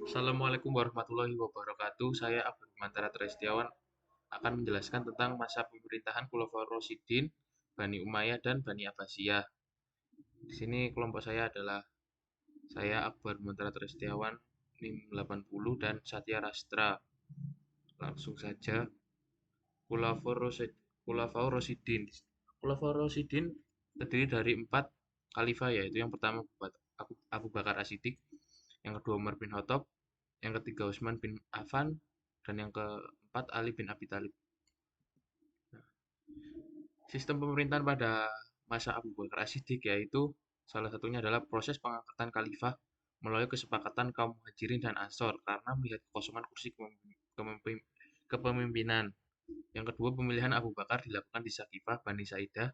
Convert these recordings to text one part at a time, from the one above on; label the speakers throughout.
Speaker 1: Assalamualaikum warahmatullahi wabarakatuh. Saya Abdul Mantara Trestiawan akan menjelaskan tentang masa pemerintahan Khulafaur Rasyidin, Bani Umayyah dan Bani Abbasiyah. Di sini kelompok saya adalah saya Akbar Mantara Trestiawan, NIM 80 dan Satya Rastra. Langsung saja, Khulafaur Rasyidin. Khulafaur Rasyidin terdiri dari 4 khalifah, yaitu yang pertama Abu Bakar As-Siddiq, yang kedua Umar bin Khattab, yang ketiga Utsman bin Affan, dan yang keempat Ali bin Abi Thalib. Sistem pemerintahan pada masa Abu Bakar As-Siddiq yaitu salah satunya adalah proses pengangkatan khalifah melalui kesepakatan kaum Muhajirin dan Ansor karena melihat kekosongan kursi kepemimpinan. Yang kedua, pemilihan Abu Bakar dilakukan di Sakifah Bani Saidah.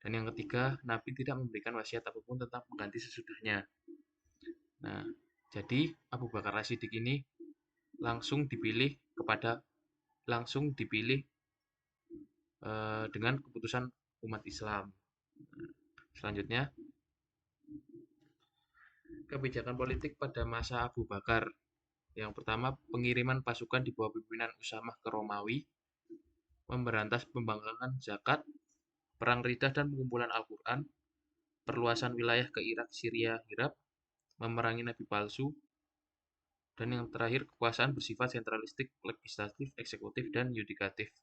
Speaker 1: Dan yang ketiga, Nabi tidak memberikan wasiat apapun tentang pengganti sesudahnya. Nah, jadi Abu Bakar As-Siddiq ini langsung dipilih langsung dipilih dengan keputusan umat Islam. Selanjutnya, kebijakan politik pada masa Abu Bakar. Yang pertama, pengiriman pasukan di bawah pimpinan Usamah ke Romawi, memberantas pembangkangan zakat, perang Riddah dan pengumpulan Al-Quran, perluasan wilayah ke Irak, Syria, Irak, memerangi nabi palsu, dan yang terakhir kekuasaan bersifat sentralistik, legislatif, eksekutif, dan yudikatif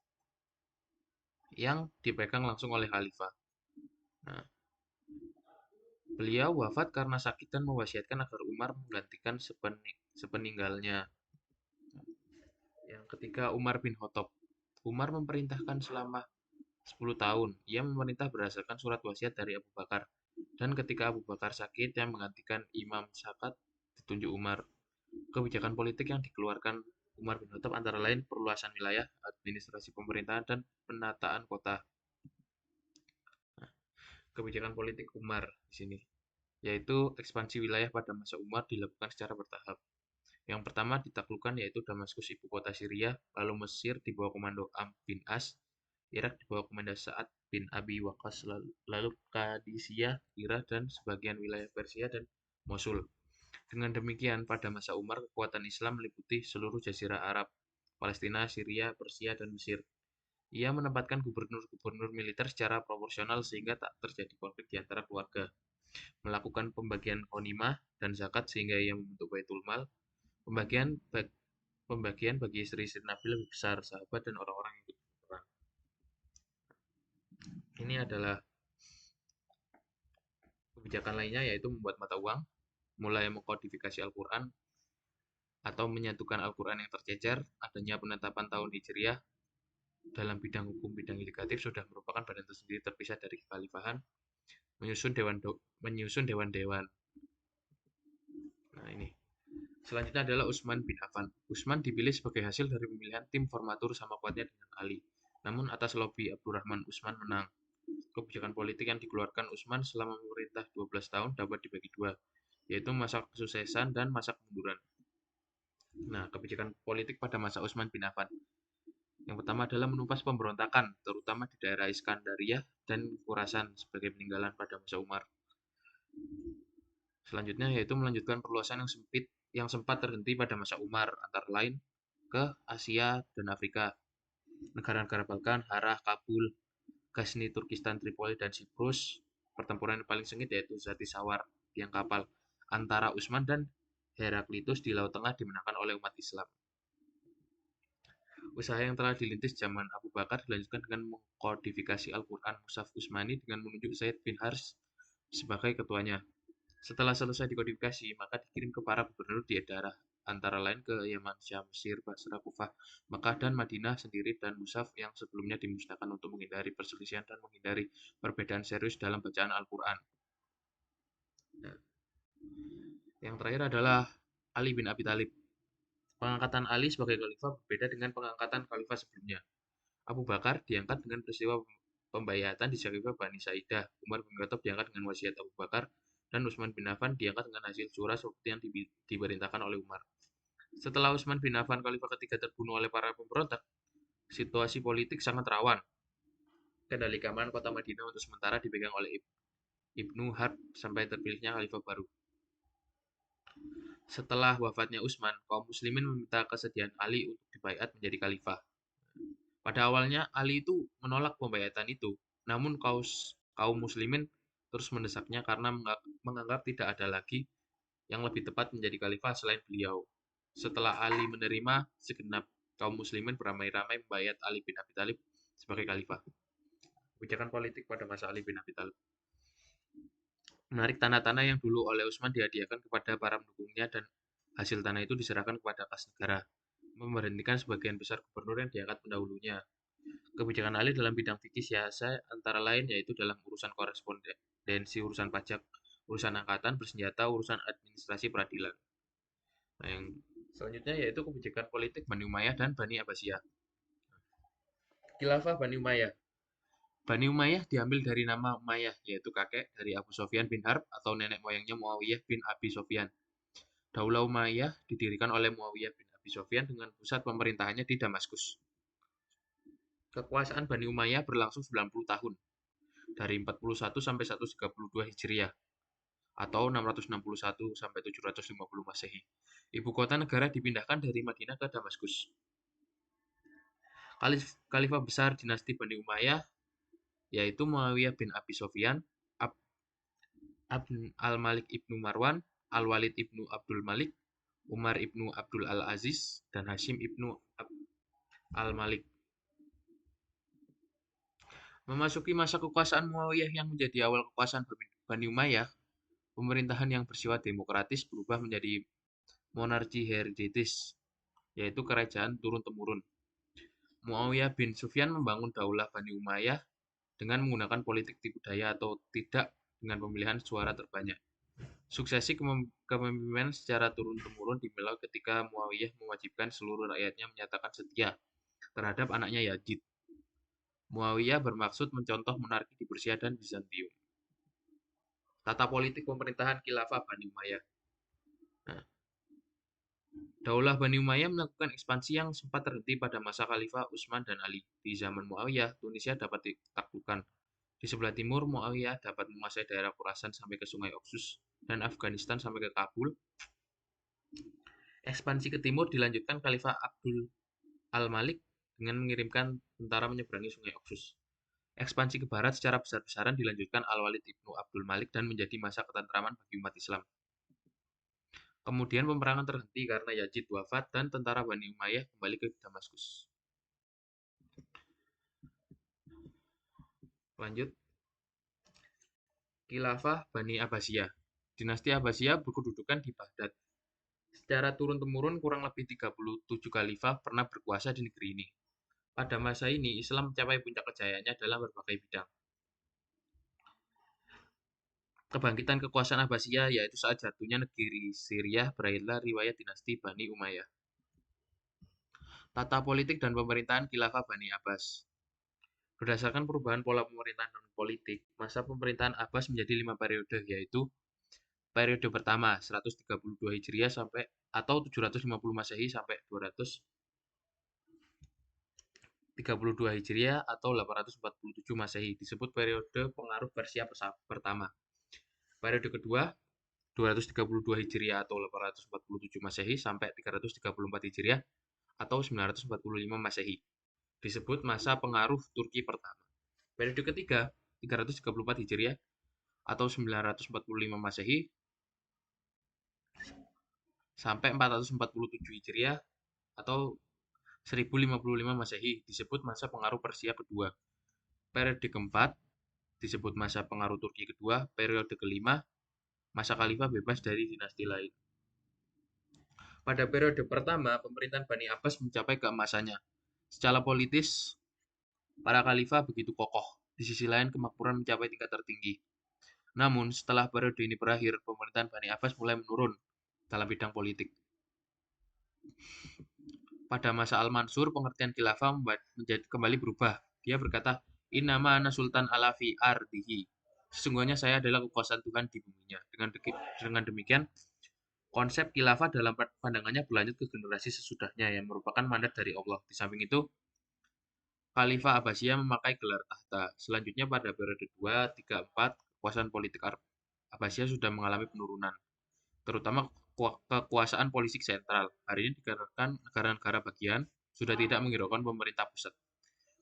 Speaker 1: yang dipegang langsung oleh khalifah. Nah, beliau wafat karena sakit dan mewasiatkan agar Umar menggantikan sepeninggalnya. Yang ketiga, Umar bin Khattab. Umar memerintahkan selama 10 tahun. Ia memerintah berdasarkan surat wasiat dari Abu Bakar. Dan ketika Abu Bakar sakit, yang menggantikan Imam Sakat ditunjuk Umar. Kebijakan politik yang dikeluarkan Umar bin Khattab antara lain perluasan wilayah, administrasi pemerintahan, dan penataan kota. Nah, kebijakan politik Umar di sini, yaitu ekspansi wilayah pada masa Umar dilakukan secara bertahap. Yang pertama ditaklukkan yaitu Damaskus, ibu kota Syria, lalu Mesir di bawah komando Amr bin As, Irak di bawah komando Sa'ad bin Abi Waqqas, lalu Qadisiyah, Hira, dan sebagian wilayah Persia dan Mosul. Dengan demikian, pada masa Umar, kekuatan Islam meliputi seluruh jazirah Arab, Palestina, Syria, Persia, dan Mesir. Ia menempatkan gubernur-gubernur militer secara proporsional sehingga tak terjadi konflik di antara keluarga, melakukan pembagian ghanimah dan zakat sehingga ia membentuk Baitul Mal, pembagian pembagian bagi istri-istri Nabi lebih besar, sahabat, dan orang-orang yang ikut berperang. Ini adalah kebijakan lainnya yaitu membuat mata uang, mulai mengkodifikasi Al-Quran atau menyatukan Al-Quran yang tercecer, adanya penetapan tahun Hijriah dalam bidang hukum bidang yudikatif sudah merupakan badan tersendiri terpisah dari kekhalifahan, menyusun dewan-dewan. Nah, ini. Selanjutnya adalah Utsman bin Affan. Utsman dipilih sebagai hasil dari pemilihan tim formatur sama kuatnya dengan Ali. Namun atas lobi Abdurrahman Utsman menang. Kebijakan politik yang dikeluarkan Utsman selama memerintah 12 tahun dapat dibagi dua, yaitu masa kesuksesan dan masa kemunduran. Nah, kebijakan politik pada masa Utsman bin Affan. Yang pertama adalah menumpas pemberontakan, terutama di daerah Iskandariyah dan Khurasan sebagai peninggalan pada masa Umar. Selanjutnya yaitu melanjutkan perluasan yang sempat terhenti pada masa Umar, antara lain ke Asia dan Afrika. Negara-negara Balkan, Harah, Kabul, Ghazni, Turkistan, Tripoli, dan Siprus. Pertempuran yang paling sengit yaitu Zati Sawar, tiang kapal antara Utsman dan Heraklitus di Laut Tengah dimenangkan oleh umat Islam. Usaha yang telah dilintis zaman Abu Bakar dilanjutkan dengan mengkodifikasi Al-Quran Mushaf Utsmani dengan menunjuk Zaid bin Harits sebagai ketuanya. Setelah selesai dikodifikasi, maka dikirim ke para gubernur di daerah antara lain ke Yaman, Syam, Mesir, Basra, Kufah, Mekah, dan Madinah sendiri dan Mushaf yang sebelumnya dimusnahkan untuk menghindari perselisihan dan menghindari perbedaan serius dalam bacaan Al-Quran. Nah, yang terakhir adalah Ali bin Abi Thalib. Pengangkatan Ali sebagai khalifah berbeda dengan pengangkatan khalifah sebelumnya. Abu Bakar diangkat dengan peristiwa pembayatan di Sakifah Bani Saidah, Umar bin Khattab diangkat dengan wasiat Abu Bakar, dan Utsman bin Affan diangkat dengan hasil syura seperti yang diperintahkan oleh Umar. Setelah Utsman bin Affan khalifah ketiga terbunuh oleh para pemberontak, situasi politik sangat rawan. kendali keamanan kota Madinah untuk sementara dipegang oleh Ibnu Harb sampai terpilihnya khalifah baru. Setelah wafatnya Utsman, kaum muslimin meminta kesediaan Ali untuk dibaiat menjadi khalifah. Pada awalnya Ali itu menolak pembayatan itu, namun kaum muslimin terus mendesaknya karena menganggap tidak ada lagi yang lebih tepat menjadi khalifah selain beliau. Setelah Ali menerima, segenap kaum muslimin beramai-ramai membayat Ali bin Abi Thalib sebagai khalifah. Kebijakan politik pada masa Ali bin Abi Thalib. Menarik tanah-tanah yang dulu oleh Utsman dihadiahkan kepada para pendukungnya dan hasil tanah itu diserahkan kepada kas negara, memberhentikan sebagian besar gubernur yang diangkat pendahulunya. Kebijakan Ali dalam bidang fikih siasa antara lain yaitu dalam urusan korespondensi, urusan pajak, urusan angkatan bersenjata, urusan administrasi peradilan. Nah, yang selanjutnya yaitu kebijakan politik Bani Umayyah dan Bani Abbasiyah. Khilafah Bani Umayyah. Bani Umayyah diambil dari nama Umayyah, yaitu kakek dari Abu Sofyan bin Harb atau nenek moyangnya Muawiyah bin Abi Sofyan. Daulah Umayyah didirikan oleh Muawiyah bin Abi Sofyan dengan pusat pemerintahannya di Damaskus. Kekuasaan Bani Umayyah berlangsung 90 tahun, dari 41 sampai 132 Hijriah, atau 661 sampai 750 Masehi. Ibu kota negara dipindahkan dari Madinah ke Damaskus. Khalifah besar dinasti Bani Umayyah yaitu Muawiyah bin Abi Sofyan, Al-Malik ibnu Marwan, Al-Walid ibnu Abdul Malik, Umar ibnu Abdul Al-Aziz, dan Hashim ibnu Al-Malik. Memasuki masa kekuasaan Muawiyah yang menjadi awal kekuasaan Bani Umayyah, pemerintahan yang bersifat demokratis berubah menjadi monarki hereditis, yaitu kerajaan turun-temurun. Muawiyah bin Sufyan membangun daulah Bani Umayyah dengan menggunakan politik tipu daya atau tidak dengan pemilihan suara terbanyak. Suksesi kepemimpinan secara turun-temurun dimulai ketika Muawiyah mewajibkan seluruh rakyatnya menyatakan setia terhadap anaknya Yazid. Muawiyah bermaksud mencontoh monarki di Persia dan Bizantium. Tata politik pemerintahan Khilafah Bani Umayyah. Nah, Daulah Bani Umayyah melakukan ekspansi yang sempat terhenti pada masa Khalifah Utsman dan Ali. Di zaman Muawiyah, Tunisia dapat ditaklukkan. Di sebelah timur, Muawiyah dapat menguasai daerah Khurasan sampai ke Sungai Oxus dan Afghanistan sampai ke Kabul. Ekspansi ke timur dilanjutkan Khalifah Abdul Al-Malik dengan mengirimkan tentara menyeberangi Sungai Oxus. Ekspansi ke barat secara besar-besaran dilanjutkan Al-Walid ibnu Abdul Malik dan menjadi masa ketentraman bagi umat Islam. Kemudian peperangan terhenti karena Yazid wafat dan tentara Bani Umayyah kembali ke Damaskus. Lanjut. Khilafah Bani Abbasiyah. Dinasti Abbasiyah berkedudukan di Baghdad. Secara turun-temurun kurang lebih 37 khalifah pernah berkuasa di negeri ini. Pada masa ini, Islam mencapai puncak kejayaannya dalam berbagai bidang. Kebangkitan kekuasaan Abbasiyah yaitu saat jatuhnya negeri Syria berakhirlah riwayat dinasti Bani Umayyah. Tata politik dan pemerintahan Khilafah Bani Abbas. Berdasarkan perubahan pola pemerintahan non-politik, masa pemerintahan Abbas menjadi 5 periode, yaitu periode pertama 132 Hijriah sampai atau 750 Masehi sampai 232 Hijriah atau 847 Masehi disebut periode pengaruh Persia pertama. Periode kedua 232 Hijriah atau 847 Masehi sampai 334 Hijriah atau 945 Masehi disebut masa pengaruh Turki pertama. Periode ketiga 334 Hijriah atau 945 Masehi sampai 447 Hijriah atau 1055 Masehi disebut masa pengaruh Persia kedua. Periode keempat disebut masa pengaruh Turki kedua. Periode kelima masa khalifah bebas dari dinasti lain. Pada periode pertama, pemerintahan Bani Abbas mencapai keemasannya. Secara politis, para khalifah begitu kokoh. Di sisi lain, kemakmuran mencapai tingkat tertinggi. Namun, setelah periode ini berakhir, pemerintahan Bani Abbas mulai menurun dalam bidang politik. Pada masa Al-Mansur, pengertian khilafah menjadi kembali berubah. Dia berkata, "Innama ana sultan ala fi ardihi." Sesungguhnya saya adalah kekuasaan Tuhan di buminya. Dengan demikian, konsep khilafah dalam pandangannya berlanjut ke generasi sesudahnya yang merupakan mandat dari Allah. Di samping itu, Khalifah Abbasiyah memakai gelar tahta. Selanjutnya pada periode 2, 3, 4, kekuasaan politik Abbasiyah sudah mengalami penurunan, terutama kekuasaan politik sentral. Hari ini dikarenakan negara-negara bagian sudah tidak menghiraukan pemerintah pusat,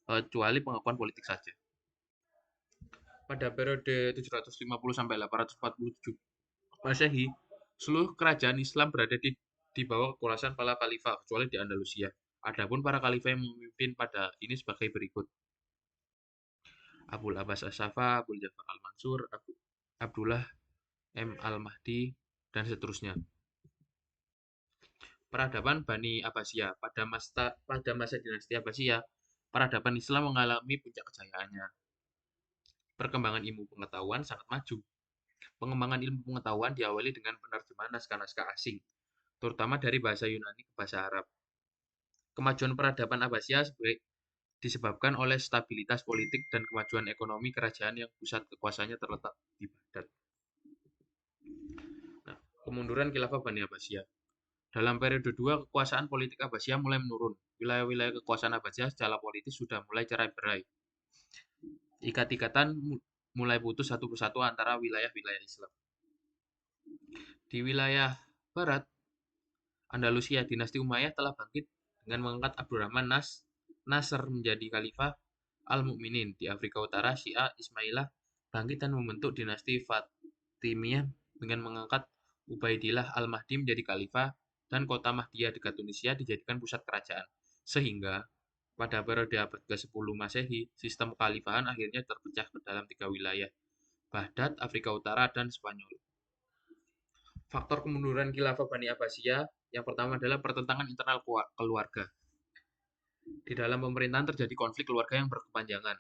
Speaker 1: kecuali pengakuan politik saja. Pada periode 750 sampai 847 Masehi, seluruh kerajaan Islam berada di bawah kekuasaan para khalifah, kecuali di Andalusia. Adapun para khalifah yang memimpin pada ini sebagai berikut: Abul Abbas As-Safa, Abul Ja'far Al-Mansur, Abdullah M. Al-Mahdi, dan seterusnya. Peradaban Bani Abbasiyah. Pada masa dinasti Abbasiyah, peradaban Islam mengalami puncak kejayaannya. Perkembangan ilmu pengetahuan sangat maju. Pengembangan ilmu pengetahuan diawali dengan penerjemahan naskah-naskah asing, terutama dari bahasa Yunani ke bahasa Arab. Kemajuan peradaban Abbasiyah disebabkan oleh stabilitas politik dan kemajuan ekonomi kerajaan yang pusat kekuasaannya terletak di Baghdad. Nah, kemunduran Khilafah Bani Abbasiyah. Dalam periode 2, kekuasaan politik Abbasiyah mulai menurun. Wilayah-wilayah kekuasaan Abbasiyah secara politis sudah mulai cerai-berai. Ikat-ikatan mulai putus satu persatu antara wilayah-wilayah Islam. Di wilayah barat, Andalusia, dinasti Umayyah telah bangkit dengan mengangkat Abdurrahman Nasr menjadi Khalifah Al-Mu'minin. Di Afrika Utara, Syiah Ismailah bangkit dan membentuk dinasti Fatimiyah dengan mengangkat Ubaidillah Al-Mahdi menjadi Khalifah, dan kota Mahdiyah dekat Tunisia dijadikan pusat kerajaan. Sehingga pada periode abad ke-10 Masehi, sistem kekhalifahan akhirnya terpecah ke dalam 3 wilayah: Baghdad, Afrika Utara, dan Spanyol. Faktor kemunduran Khilafah Bani Abbasiyah yang pertama adalah pertentangan internal keluarga. Di dalam pemerintahan terjadi konflik keluarga yang berkepanjangan.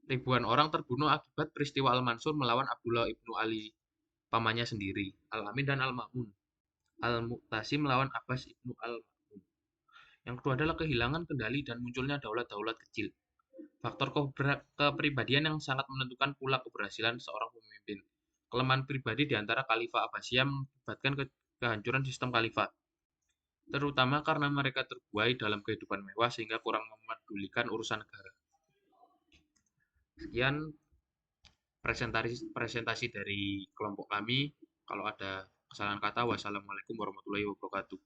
Speaker 1: Ribuan orang terbunuh akibat peristiwa Al-Mansur melawan Abdullah ibnu Ali, pamannya sendiri, Al-Amin dan Al-Ma'mun. Al-Mu'tasim melawan Abbas ibnu Al-Ma'mun. Yang kedua adalah kehilangan kendali dan munculnya daulat-daulat kecil. Faktor kepribadian yang sangat menentukan pula keberhasilan seorang pemimpin. Kelemahan pribadi di antara Khalifah Abbasiyah mengakibatkan kehancuran sistem khalifah, terutama karena mereka terbuai dalam kehidupan mewah sehingga kurang memedulikan urusan negara. Sekian presentasi dari kelompok kami. Kalau ada kesalahan kata, wassalamualaikum warahmatullahi wabarakatuh.